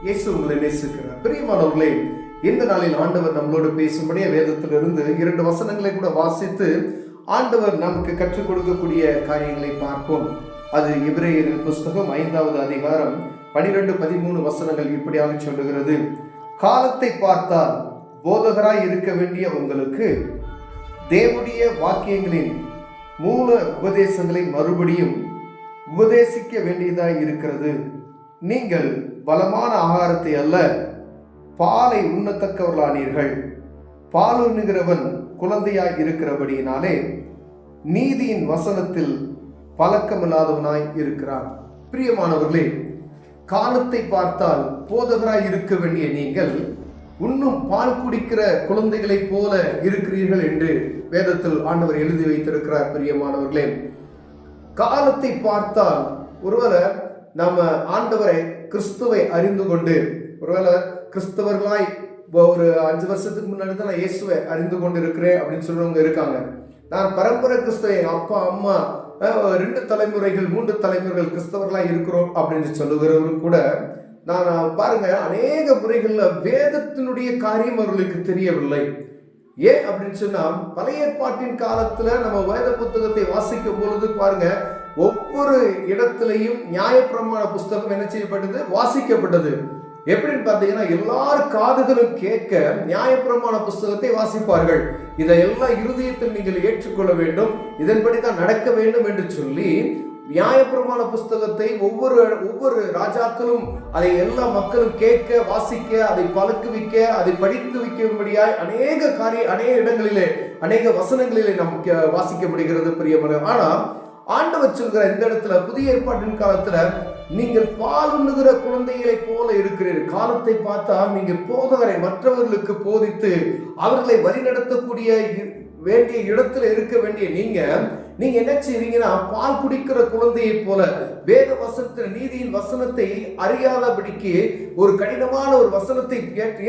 இயேசு உங்களை நேசிக்கிறார். பிரியமானவர்களே, இந்த நாளில் ஆண்டவர் நம்மளோடு பேசும்படியே வேதத்திலிருந்து 2 வசனங்களை கூட வாசித்து ஆண்டவர் நமக்கு கற்றுக் கொடுக்கக்கூடிய காரியங்களை பார்ப்போம். அது எபிரேயரின் புஸ்தகம் 5வது அதிகாரம் 12-13 வசனங்கள் இப்படியாக சொல்லுகிறது. காலத்தை பார்த்தால் போதகராய் இருக்க வேண்டிய உங்களுக்கு தேவனுடைய வாக்கியங்களின் மூல உபதேசங்களை மறுபடியும் உபதேசிக்க வேண்டியதாய் இருக்கிறது. நீங்கள் பலமான ஆகாரத்தை அல்ல, பாலை உண்ணத்தக்கவர்களானீர்கள். பால் உண்ணுகிறவன் குழந்தையாய் இருக்கிறபடியினாலே நீதியின் வசனத்தில் பழக்கமில்லாதவனாய் இருக்கிறான். பிரியமானவர்களே, காலத்தை பார்த்தால் போதகராய் இருக்க வேண்டிய நீங்கள் இன்னும் பால் குடிக்கிற குழந்தைகளைப் போல இருக்கிறீர்கள் என்று வேதத்தில் ஆண்டவர் எழுதி வைத்திருக்கிறார். பிரியமானவர்களே, காலத்தை பார்த்தால் ஒருவேளை நம்ம ஆண்டவரை கிறிஸ்துவை அறிந்து கொண்டு, ஒருவேளை கிறிஸ்தவர்களாய் ஒரு 5 வருஷத்துக்கு முன்னாடி தான் நான் இயேசுவை அறிந்து கொண்டு இருக்கிறேன் அப்படின்னு சொல்றவங்க இருக்காங்க. நான் பரம்பரை கிறிஸ்தவ, அப்பா அம்மா 2 தலைமுறைகள் 3 தலைமுறைகள் கிறிஸ்தவர்களாய் இருக்கிறோம் அப்படின்னு சொல்லுகிறவர்கள் கூட நான் பாருங்க, அநேக முறைகள்ல வேதத்தினுடைய காரியம் அவர்களுக்கு தெரியவில்லை. ஏன் அப்படின்னு சொன்னா, பழைய ஏற்பாட்டின் காலத்துல நம்ம வேத புத்தகத்தை வாசிக்கும் பொழுது பாருங்க, ஒவ்வொரு இடத்திலையும் நியாயப்பிரமாண புஸ்தகம் என்ன செய்யப்பட்டது, வாசிக்கப்பட்டது. எப்படின்னு பார்த்தீங்கன்னா, எல்லார் காதுகளும் கேட்க நியாயப்பிரமாண புஸ்தகத்தை வாசிப்பார்கள். இதையெல்லாம் இருதயத்தில் நீங்கள் ஏற்றுக்கொள்ள வேண்டும், இதன்படி தான் நடக்க வேண்டும் என்று சொல்லி நியாயப்பிரமாண புஸ்தகத்தை ஒவ்வொரு ராஜாக்களும் அதை எல்லா மக்களும் கேட்க, வாசிக்க, அதை பழக்குவிக்க, அதை படித்து வைக்கும்படியாய் அநேக இடங்களிலே, அநேக வசனங்களிலே நமக்கு வாசிக்க முடிகிறது. பிரியமான, ஆனா ஆண்டவர் சொல்கிற இந்த இடத்துல புதிய ஏற்பாட்டின் காலத்துல நீங்கள் பால் உண்ணுகிற குழந்தைகளை போல இருக்கிறீர்கள். காலத்தை பார்த்தா நீங்க போதகரை மற்றவர்களுக்கு போதித்து அவர்களை வழிநடத்தக்கூடிய வேண்டிய இடத்துல இருக்க வேண்டிய நீங்க என்ன செய்வீங்கன்னா, பால் குடிக்கிற குழந்தையை போல வேத வசனத்தின் நீதியின் வசனத்தை அறியாதபடிக்கு ஒரு கடினமான ஒரு வசனத்தை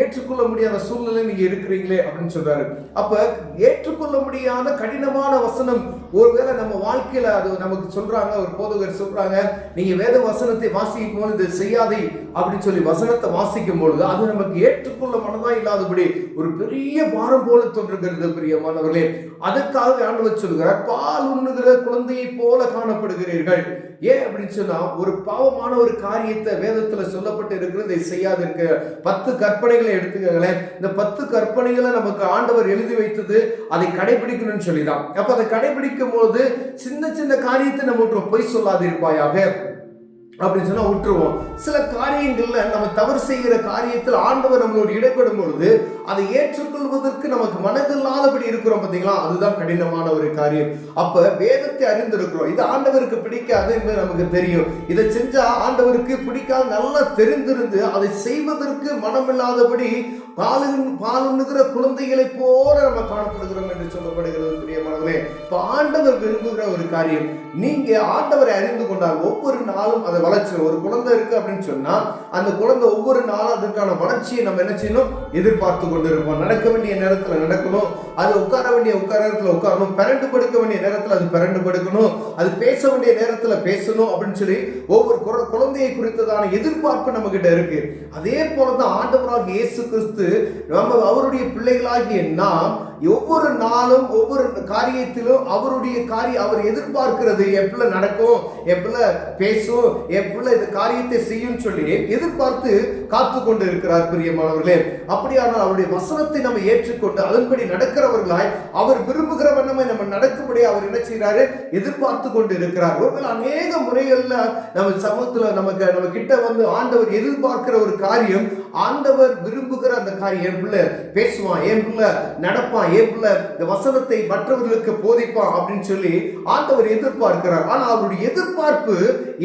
ஏற்றுக்கொள்ள முடியாத சூழ்நிலை நீங்க இருக்கிறீங்களே அப்படின்னு சொல்றாரு. அப்ப ஏற்றுக்கொள்ள முடியாத கடினமான வசனம் ஒருவேளை நம்ம வாழ்க்கையில அது நமக்கு சொல்றாங்க, ஒரு போதகர் சொல்றாங்க, நீங்க வேத வசனத்தை வாசிக்கும் போது இதை செய்யாதே அப்படின்னு சொல்லி வசனத்தை வாசிக்கும் பொழுது அது நமக்கு ஏற்றுக்கொள்ள மனதா இல்லாதபடி ஒரு பெரிய பாரம் போல தோன்றுகிறது. பிரியமானவர்களே, அதற்காக ஆண்டவர் சொல்கிறார், பால் உண்ணுகிற குழந்தையை போல காணப்படுகிறீர்கள். ஏன் அப்படின்னு சொன்னா, ஒரு பாவமான ஒரு காரியத்தை வேதத்துல சொல்லப்பட்டு இருக்கிறது, செய்யாது இருக்க 10 கற்பனைகளை எடுத்துக்கங்களேன். இந்த 10 கற்பனைகளை நமக்கு ஆண்டவர் எழுதி வைத்தது அதை கடைபிடிக்கணும்னு சொல்லிதான். அப்ப அதை கடைபிடிக்கும் போது சின்ன சின்ன காரியத்தை நம்ம பொய் சொல்லாதிருப்பாயாக அப்படின்னு சொன்னா விட்டுருவோம். சில காரியங்கள்ல நம்ம தவறு செய்கிற காரியத்தில் ஆண்டவர் நம்மளோட இடைப்படும் பொழுது அதை ஏற்றுக்கொள்வதற்கு நமக்கு மனதில்லாதபடி இருக்கிறோம் பார்த்தீங்களா, அதுதான் கடினமான ஒரு காரியம். அப்ப வேதத்தை அறிந்திருக்கிறோம், இது ஆண்டவருக்கு பிடிக்காது என்று நமக்கு தெரியும். இதை செஞ்சா ஆண்டவருக்கு பிடிக்காது நல்லா தெரிந்திருந்து அதை செய்வதற்கு மனமில்லாதபடி பாலுண்ணுகிற குழந்தைகளை போல நம்ம காணப்படுகிறோம் என்று சொல்லப்படுகிறது. பிரியமானவர்களே, இப்ப ஆண்டவர் விரும்புகிற ஒரு காரியம், நீங்க ஆண்டவரை அறிந்து கொண்டால் ஒவ்வொரு நாளும் அதை வளர்ச்சி. ஒரு குழந்தை இருக்கு அப்படின்னு சொன்னா அந்த குழந்தை ஒவ்வொரு நாளும் அதற்கான வளர்ச்சியை நம்ம என்ன செய்யணும், எதிர்பார்த்து கொண்டிருப்போம். நடக்க வேண்டிய நேரத்துல நடக்கணும், அது உட்கார வேண்டிய நேரத்துல உட்காரணும், பிறண்டு படுக்க வேண்டிய நேரத்துல அது பிறண்டு படுக்கணும், அது பேச வேண்டிய நேரத்துல பேசணும் அப்படின்னு சொல்லி ஒவ்வொரு குழந்தையை குறித்ததான எதிர்பார்ப்பு நம்ம கிட்ட இருக்கு. அதே போலதான் ஆண்டவராகிய இயேசு கிறிஸ்து நம்ம அவருடைய பிள்ளைகளாகிய நாம் ஒவ்வொரு நாளும் ஒவ்வொரு காரியத்திலும் அவருடைய அவர் எதிர்பார்க்கிறது, என் பிள்ளை நடக்கும், என் பிள்ளை பேசும், என் பிள்ளை இந்த காரியத்தை செய்யும் சொல்லி எதிர்பார்த்து காத்து கொண்டு இருக்கிறார். பிரியமானவர்களே, அப்படியானால் அவருடைய வசனத்தை நம்ம ஏற்றுக்கொண்டு அதன்படி நடக்கிறவர்களாய் அவர் விரும்புகிற வண்ணமே நம்ம நடக்கும்படி அவர் என்ன செய்யறாரு, எதிர்பார்த்து கொண்டு இருக்கிறார். ஒருவேளை அநேக முறைகள்ல நம்ம சமூகத்துல நம்ம கிட்ட வந்து ஆண்டவர் எதிர்பார்க்கிற ஒரு காரியம், ஆண்டவர் விரும்புகிற அந்த காரியம், என் பிள்ளை பேசுவான், என் பிள்ளை நடப்பான், என் பிள்ளை இந்த வசனத்தை மற்றவர்களுக்கு போதிப்பான் அப்படின்னு சொல்லி ஆண்டவர் எதிர்பார்க்கிறார். ஆனா அவருடைய எதிர்பார்ப்பு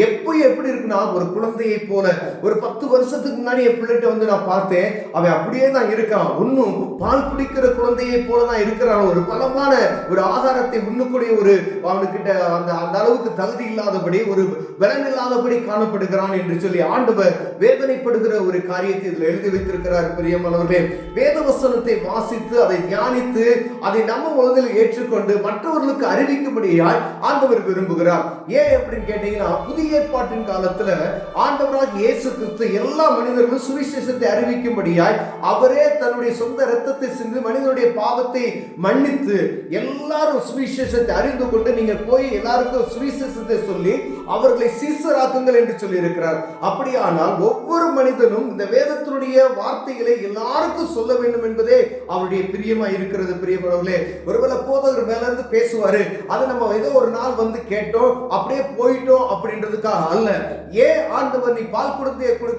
எப்படி இருக்குன்னா, ஒரு குழந்தையை போல. ஒரு 10 வருஷத்துக்கு முன்னாடி என் பிள்ளைகிட்ட வந்து நான் பார்த்தேன், அவன் அப்படியே தான் இருக்கான், இன்னும் பால் குடிக்கிற குழந்தையை போலதான் இருக்கிறான். ஒரு பலமான ஒரு ஆதாரத்தை உண்ணக்கூடிய ஒரு அவனுக்கிட்ட அந்த அளவுக்கு தகுதி இல்லாதபடி, ஒரு பலன் இல்லாதபடி காணப்படுகிறான் என்று சொல்லி ஆண்டவர் வேதனைப்படுகிற ஒரு காரியத்தை இதில் எழுதி வைத்திருக்கிறார். பிரியமானவர்களே, வேத வசனத்தை வாசித்து அதை தியானித்து அதை நம்ம உலகில் ஏற்றுக்கொண்டு மற்றவர்களுக்கு அறிவிக்கும்படியாய் ஆண்டவர் விரும்புகிறார். ஏன் அப்படின்னு கேட்டீங்கன்னா, புதிய ஏற்பாட்டின் காலத்துல ஆண்டவராக இயேசு கிறிஸ்து எல்லா மனிதர்களும் சுவிசேஷத்தை அறிவிக்கும்படியாய் அவரே தன்னுடைய சொந்த இரத்தத்தை சிந்தி மனிதனுடைய பாவத்தை மன்னித்து எல்லாரும் சுவிசேஷத்தை அறிந்து கொண்டு நீங்கள் போய் எல்லாருக்கும் சுவிசேஷத்தை சொல்லி அவர்களை சீசராக்குங்கள் என்று சொல்லி இருக்கிறார். அப்படியானால் ஒவ்வொரு மனிதனும் இந்த வேதத்தினுடைய வார்த்தைகளை எல்லாருக்கும் சொல்ல வேண்டும் என்பதே அவருடைய பிரியமா இருக்கிறது. பிரியமானவர்களே, ஒருவேளை போதகர் மேல இருந்து பேசுவாரு, அதை நம்ம ஏதோ ஒரு நாள் வந்து கேட்டோம் அப்படியே போயிட்டோம் அப்படின்றதுக்காக அல்ல. ஏன் ஆண்டவர் நீ பால்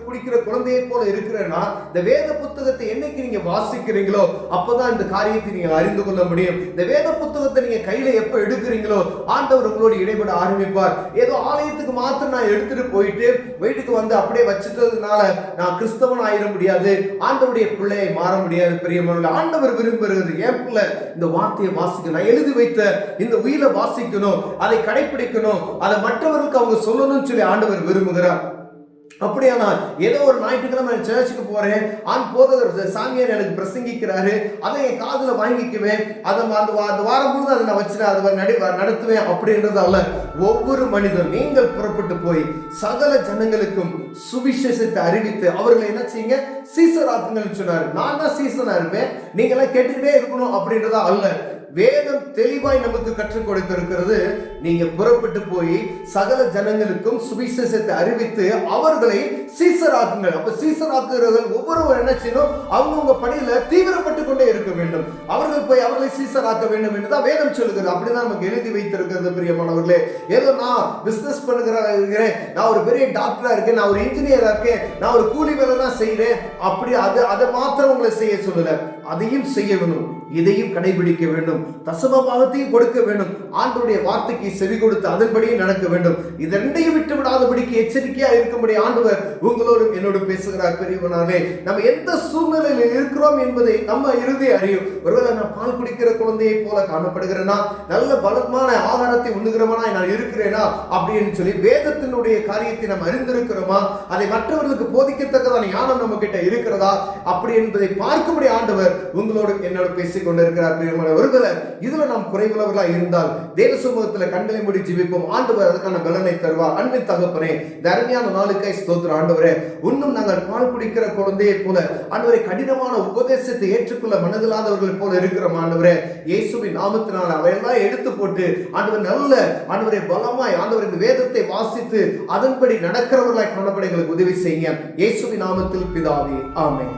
குடிக்கிற குழந்தையை போல இருக்கிறன்னா, இந்த வேத புத்தகத்தை என்னைக்கு நீங்க வாசிக்கிறீங்களோ அப்பதான் இந்த காரியத்தை நீங்க அறிந்து கொள்ள முடியும். இந்த வேத புத்தகத்தை நீங்க கையில எப்ப எடுக்கிறீங்களோ ஆண்டவர் உங்களோடு இடைபட ஆரம்பிப்பார். ஏதோ ஆலயத்துக்கு மாத்திரம் நான் எடுத்துட்டு போயிட்டு வீட்டுக்கு வந்து அப்படியே வச்சுட்டதுனால நான் கிறிஸ்தவன் ஆயிட முடியாது, ஆண்டவருடைய பிள்ளையை மாற முடியாது. பிரியமானவர்களே, ஆண்டவர் விரும்புகிறது என் பிள்ளை இந்த வார்த்தையை வாசிக்கணும், நான் எழுதி வைத்த இந்த உயிரை வாசிக்கணும், அதை கடைபிடிக்கணும், அதை மற்றவர்களுக்கு அவங்க சொல்லணும்னு சொல்லி ஆண்டவர் விரும்புகிறார். அப்படியானால் ஏதோ ஒரு ஞாயிற்றுக்கிழமை சர்ச்சுக்கு போறேன், போதகர் சாமியார் எனக்கு பிரசங்கிக்கிறாரு, அதை என் காதுல வாங்கிக்குவேன், அதை அந்த வாரம் முழுதும் அதை நான் வச்சுட்டு அதை நடத்துவேன் அப்படின்றது அல்ல. ஒவ்வொரு மனிதன் நீங்கள் புறப்பட்டு போய் சகல ஜனங்களுக்கும் சுவிசேஷத்தை அறிவித்து அவர்களை என்ன செய்யுங்க, சீசராக்குங்கள் சொன்னாரு. நான் தான் சீசனா இருப்பேன், நீங்க எல்லாம் கேட்டுக்கிட்டே இருக்கணும் அப்படின்றதா அல்ல. வேதம் தெளிவாய் நமக்கு கற்றுக் கொடுத்திருக்கிறது. நீங்க புறப்பட்டு போய் சகல ஜனங்களுக்கும் சுவிசேஷத்தை அறிவித்து அவர்களை சீசராக்குங்கள். அப்ப சீசராக்குறவர்கள் ஒவ்வொருவர் என்ன செய்யணும், அவங்கவுங்க பணியில தீவிரப்பட்டு கொண்டே இருக்க வேண்டும். அவர்கள் போய் அவர்களை சீசராக்க வேண்டும் என்றுதான் வேதம் சொல்லுகிறது. அப்படிதான் நமக்கு எழுதி வைத்திருக்கிறது. பிரியமானவர்களே, ஏதோ நான் பிசினஸ் பண்ணுகிறேன், நான் ஒரு பெரிய டாக்டரா இருக்கேன், நான் ஒரு இன்ஜினியரா இருக்கேன், நான் ஒரு கூலி வேலை தான் செய்யறேன், அப்படி அதை மாத்திரம் உங்களை செய்ய சொல்லல. அதையும் செய்ய வேண்டும், இதையும் கடைபிடிக்க வேண்டும், தசம பாகத்தையும் கொடுக்க வேண்டும், ஆண்டவருடைய வார்த்தைக்கு செவி கொடுத்து அதன்படியே நடக்க வேண்டும். இது ரெண்டையும் விட்டு விடாதபடிக்கு எச்சரிக்கையா இருக்கும்படி ஆண்டவர் உங்களோடும் என்னோடும் பேசுகிறார். பெரியவனாலே, நம்ம எந்த சூழ்நிலையில் இருக்கிறோம் என்பதை நம்ம இறுதி அறியும். ஒருவேளை நான் பால் குடிக்கிற குழந்தையை போல காணப்படுகிறேனா, நல்ல பலமான ஆகாரத்தை உண்ணுகிறவனா நான் இருக்கிறேனா அப்படின்னு சொல்லி வேதத்தினுடைய காரியத்தை நாம் அறிந்திருக்கிறோமா, அதை மற்றவர்களுக்கு போதிக்கத்தக்கதான ஞானம் நம்ம கிட்ட இருக்கிறதா அப்படி என்பதை பார்க்கும்படி ஆண்டவர் உங்களோடு என்னோட பேசிக் கொண்டிருக்கிறார். ஒருவேளை இதுல நாம் குறைவுள்ளவர்களாக இருந்தால் தேவ சமூகத்தில் கண்களை மூடி ஜெபிப்போம். ஆண்டவர் அதுக்கான பலனை தருவார். அன்பின் தகப்பனே, இந்த அருமையான நாளுக்காய் ஸ்தோத்திரம். ஆண்டவரே, இன்னும் நாங்கள் பால் குடிக்கிற குழந்தையை போல ஆண்டவரை கடினமான உபதேசத்தை ஏற்றுக்கொள்ள மனதில்லாதவர்கள் போல இருக்கிறோம். ஆண்டவரே, இயேசுவின் நாமத்தினால் அவையெல்லாம் எடுத்து போட்டு ஆண்டவர் நல்ல ஆண்டவரை பலமாய் ஆண்டவர் இந்த வேதத்தை வாசித்து அதன்படி நடக்கிறவர்களாய் காணப்பட எங்களுக்கு உதவி செய்யுங்க. இயேசுவின் நாமத்தில் பிதாவே, ஆமென்.